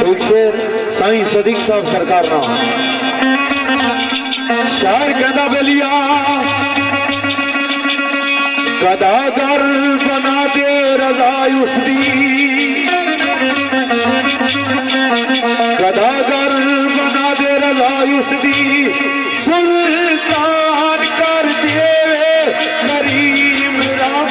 एक शेर साईं सदीक साहब सरकार ना शायर कहता बेलिया गदागर बना दे रजा उसदी गदागर बना दे रजा उसदी सुल्तान कर देवे करीम राम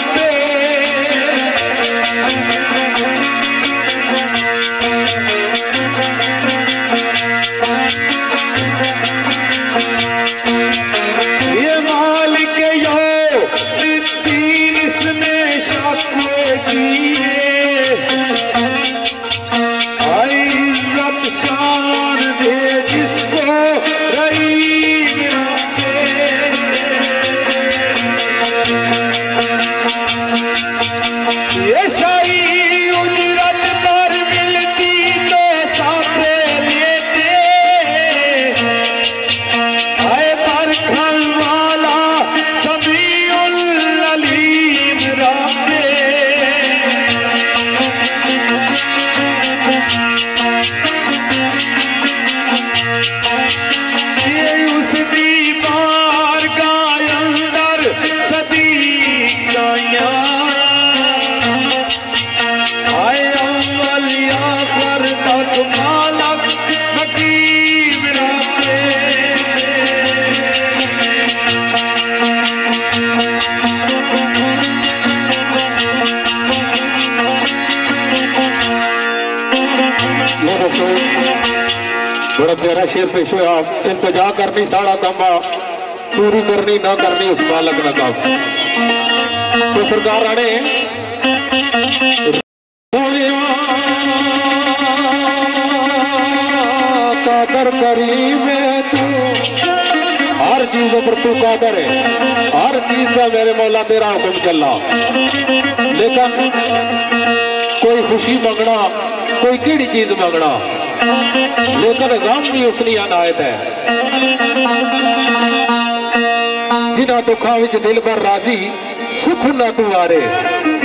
बड़ा प्यारा शेर पेश हुआ। इंतजा करनी साड़ा कमा पूरी करनी ना करनी उस बालक न काम। तो सरकार आने कादर करीम तू हर चीज पर तू कादर है हर चीज का मेरे मौला तेरा हुक्म चला। लेकिन कोई खुशी मंगना कोई केड़ी चीज मंगना लेकिन गम भी उसकी अनायत है। जिन्हों दुखा विच दिल भर राजी सुख ना तू आरे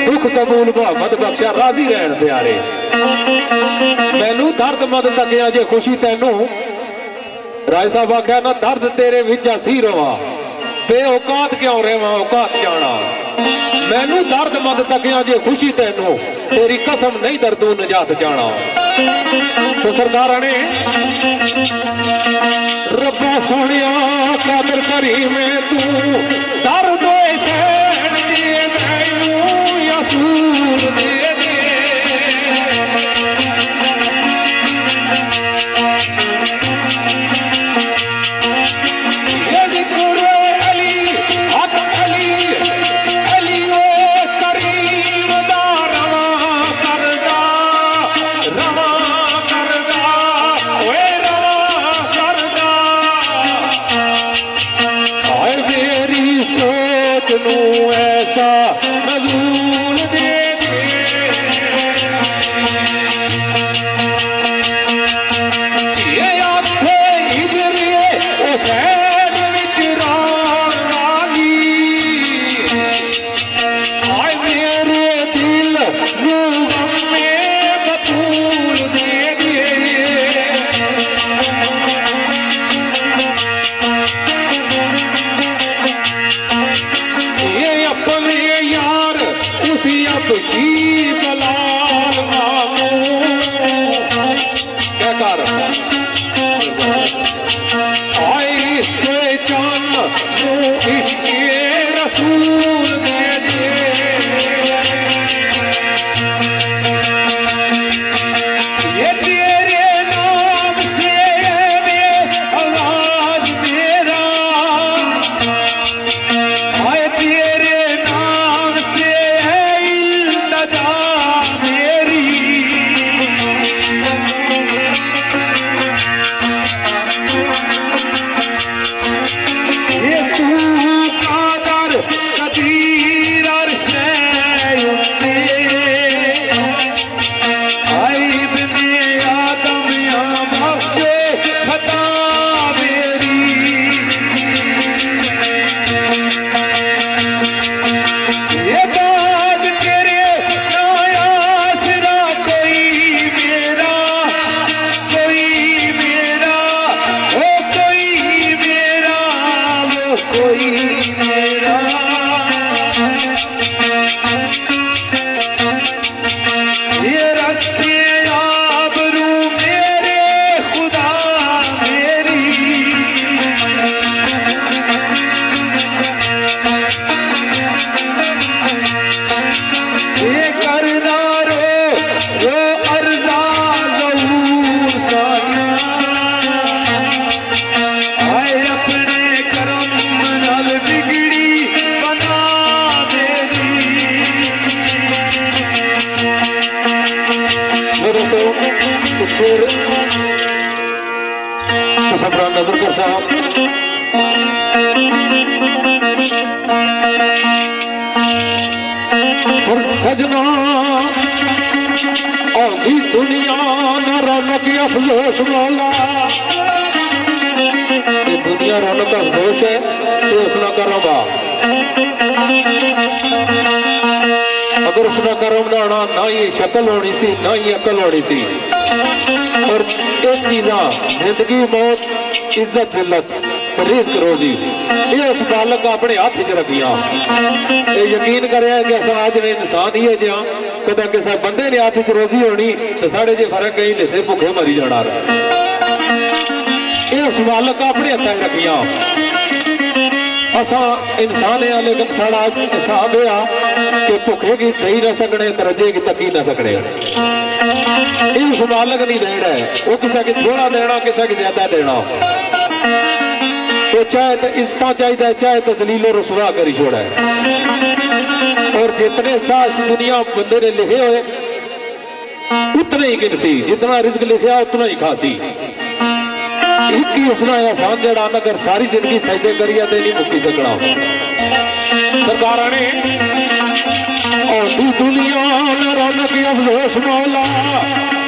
दुख कबूल मोहम्मद बख्शा राजी रहन प्यारे। मैनू दर्द मद तकिया जे खुशी तेनू राय साहब आख्या ना दर्द तेरे विच असी रवा बेऔकात क्यों रेवा औकात जाना। मैनू दर्द मद तकिया जे खुशी तेनू तेरी कसम नहीं दर्दू नजात जाना। तो सरकार ने रब्बा सोनिया कादर करीम तू दर्द सूर दे दे ऐसा नजूल दे ये आंखें हिजरिए हुसैन विच रानी आए मेरे दिल गम में बतूल दे दिए। खुशी बलाल मामू क्या कर आई से जान इसके रसूल दे दे। ये तेरे नाम से आवाज मेरा आए तेरे नाम से मेरी शेर तो सबरा नजर कर साहब सजना आधी दुनिया न रौनक अफसोस मौला, ये दुनिया रौनक अफसोस है तो उसना करोगा। अगर उसना करम ना होना ना ये शक्ल होनी सी ना ही अकल होनी सी। और एक चीजा जिंदगी मौत इज्जत जिल्लत रिज़्क़ रोजी ये उस बालक अपने हाथ च रखिया। यकीन करे कि अस आज ने इंसान ही है जहाँ कदा किसी बंदे ने हाथ च रोजी होनी तो साढ़े जे फर्क कहीं लिसे भुखे मरी जाना। ये उस बालक अपने हथा रखिया। असा इंसान है लेकिन साड़ा हिसाब यह कि भुखे की दही ना सकने रजे की तकी ना सकने। ये उस बालक नहीं देना है, वो किसी की थोड़ा देना किसी की ज्यादा देना। तो चाहे तो इज्जत चाहिए चाहे तो जलीलो रसवा करी छोड़ा है। और जितने सास दुनिया बंदे ने लिखे हुए उतने ही गिनसी, जितना रिज़्क़ लिखा उतना ही खासी। एक ही उसना एहसान जड़ा अगर सारी जिंदगी सजदे करिए तो नहीं मुक्की सकना। सरकार ने आधी दुनिया न रौनक अफसोस मौला,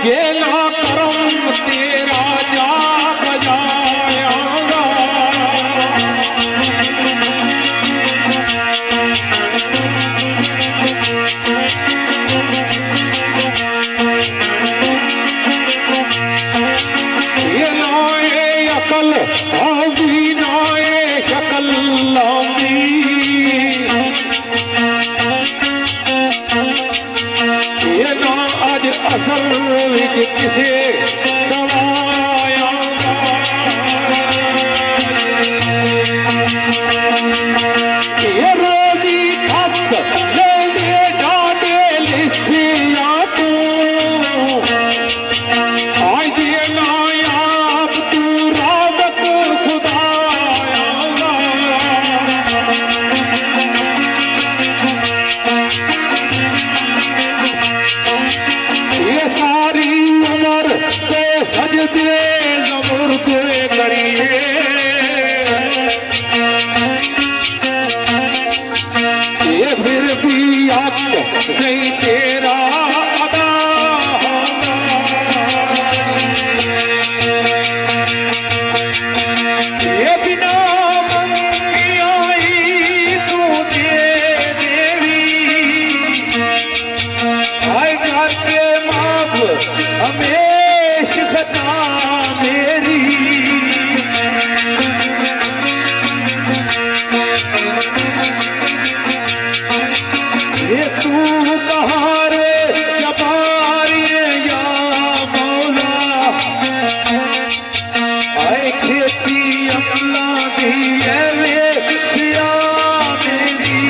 जे ना करम तेरा जा बजायागा। ये नाए अकल आंदी नाए शक्ल लांदी, ये ना अज असल विच किसे दवाया। ये रोजी खस ले डाडे लिसिया तू, आज ये नायाब तू राज़त खुदाया। ये सारी उम्र ते सजदे ज़मुर्दे करिए, ये फिर भी आप नहीं तेरा अदा। ये बिना मंगी आई तू दे देवी, आए घर के माफ हमेश खता मेरी। ये तू कहाँ रे जबारिए या मौला, आए खेती अल्लाह दी है वे सिया मेरी।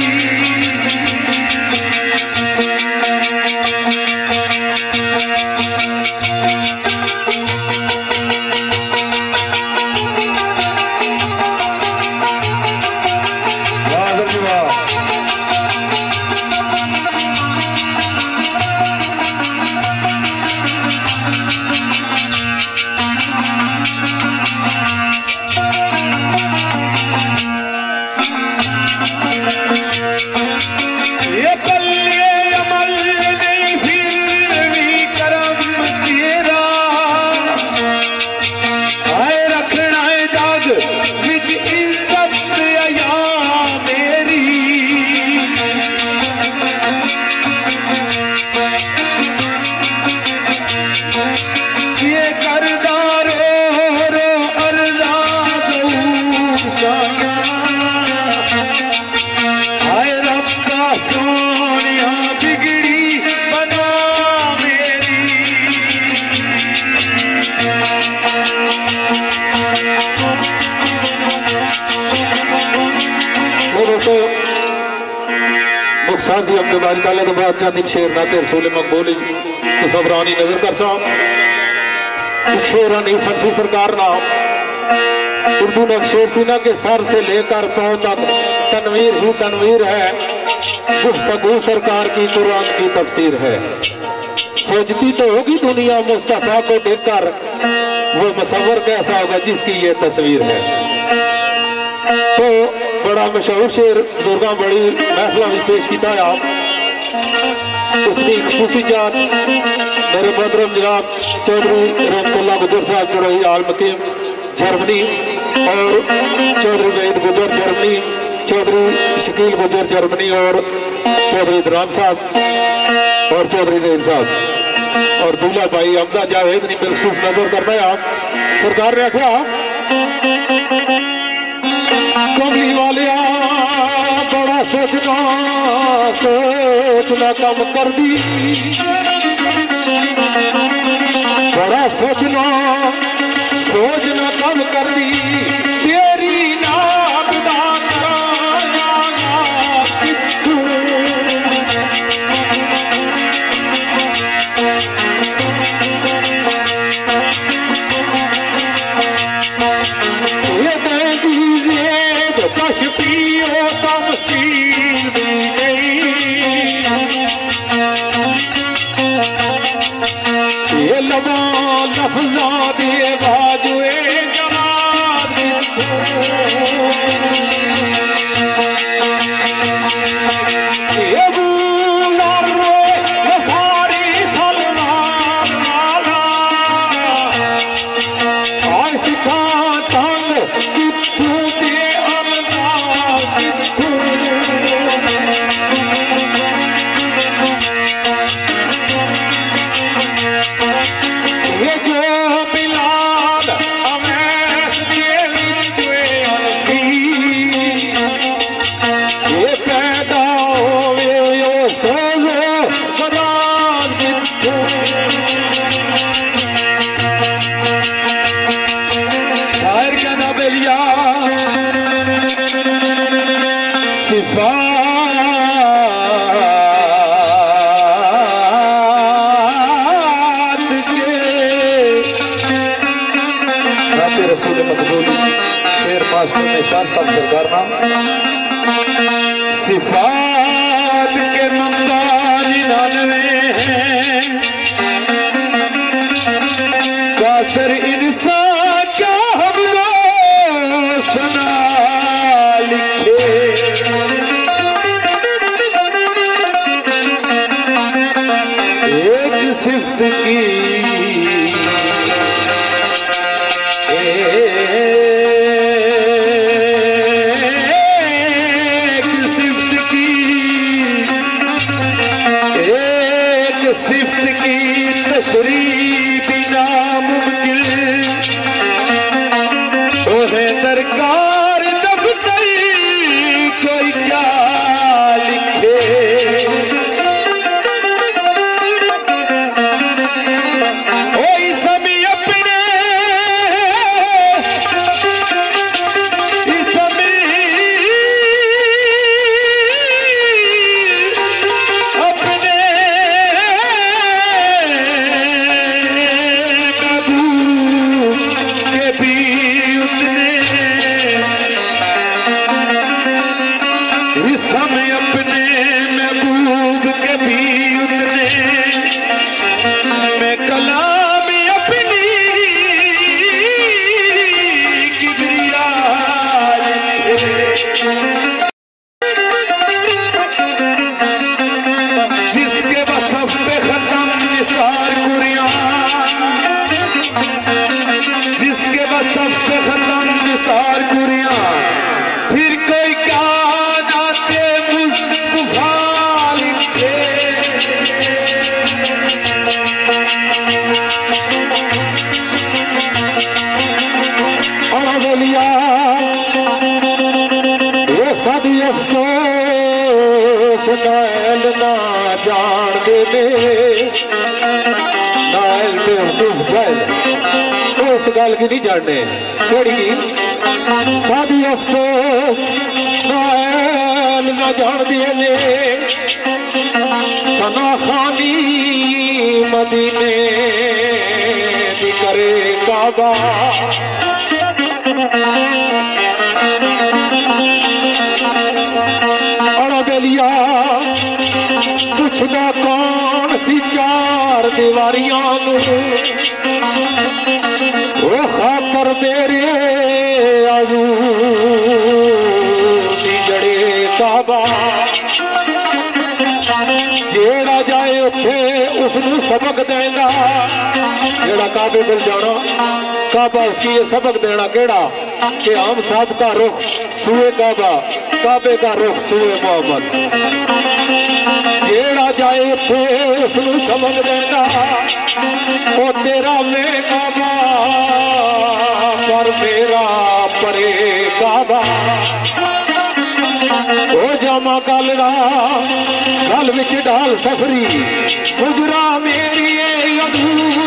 साजी अब्दुल बारी ताला तो बादशाह निक शेर ना ते रसूल मकबूल तो सबरानी नजर कर साहब एक शेर नहीं फनफी सरकार ना उर्दू में शेर सीना के सर से लेकर पांव तक तनवीर ही तनवीर है, गुफ्तगू सरकार की कुरान की तफसीर है। सोचती तो होगी दुनिया मुस्तफा को देखकर वो मुसव्वर कैसा होगा जिसकी ये तस्वीर है। तो बड़ा मशहूर शेर बुजुर्गा बड़ी महफिल में पेश किया आप उसकी खसूसी जात मेरे मोहतरम जनाब चौधरी रहमतुल्लाह गुजर साहब चौधरी आलमकीम जर्मनी और चौधरी वहीद गुजर जर्मनी, चौधरी शकील गुजर जर्मनी और चौधरी इदरान साहब और चौधरी जहीर साहब और दूल्हा भाई अमदा जावेद ने बिलखसूस नजर करना आप सरकार ने आख्या कमली वाले बड़ा सोचना कम कर दी, बड़ा सोचना कम कर दी तेरी नाबदा लफ्जा दे बाजुए सिफात के मुमताज नानवे हैं कासर इंसान क्या हमको सुना लिखे एक सिफ्त की उस गल की नहीं जानने सादी अफसोस नाल ना जान दिए ने सना खानी मदीने दी करे काबा अड़ा बेलिया पुछदा कौन सी चार दे सवारियां नू ओ खातर मेरे आजू दी जड़े काबा जेड़ा जाए उत्थे उसनू सबक देगा जेड़ा काबे को जाना काबा उसकी ये सबक देना केड़ा कि हम सब का रुख सुए काबा काबे का रुख सुए मोहम्मद जेड़ा जाए उत्थे उसनू सबक देगा ओ तेरा मैं काबा पर मेरा परे काबा ओ जामा गलड़ा गल विच ढाल सफरी गुजरा मेरी अधूरी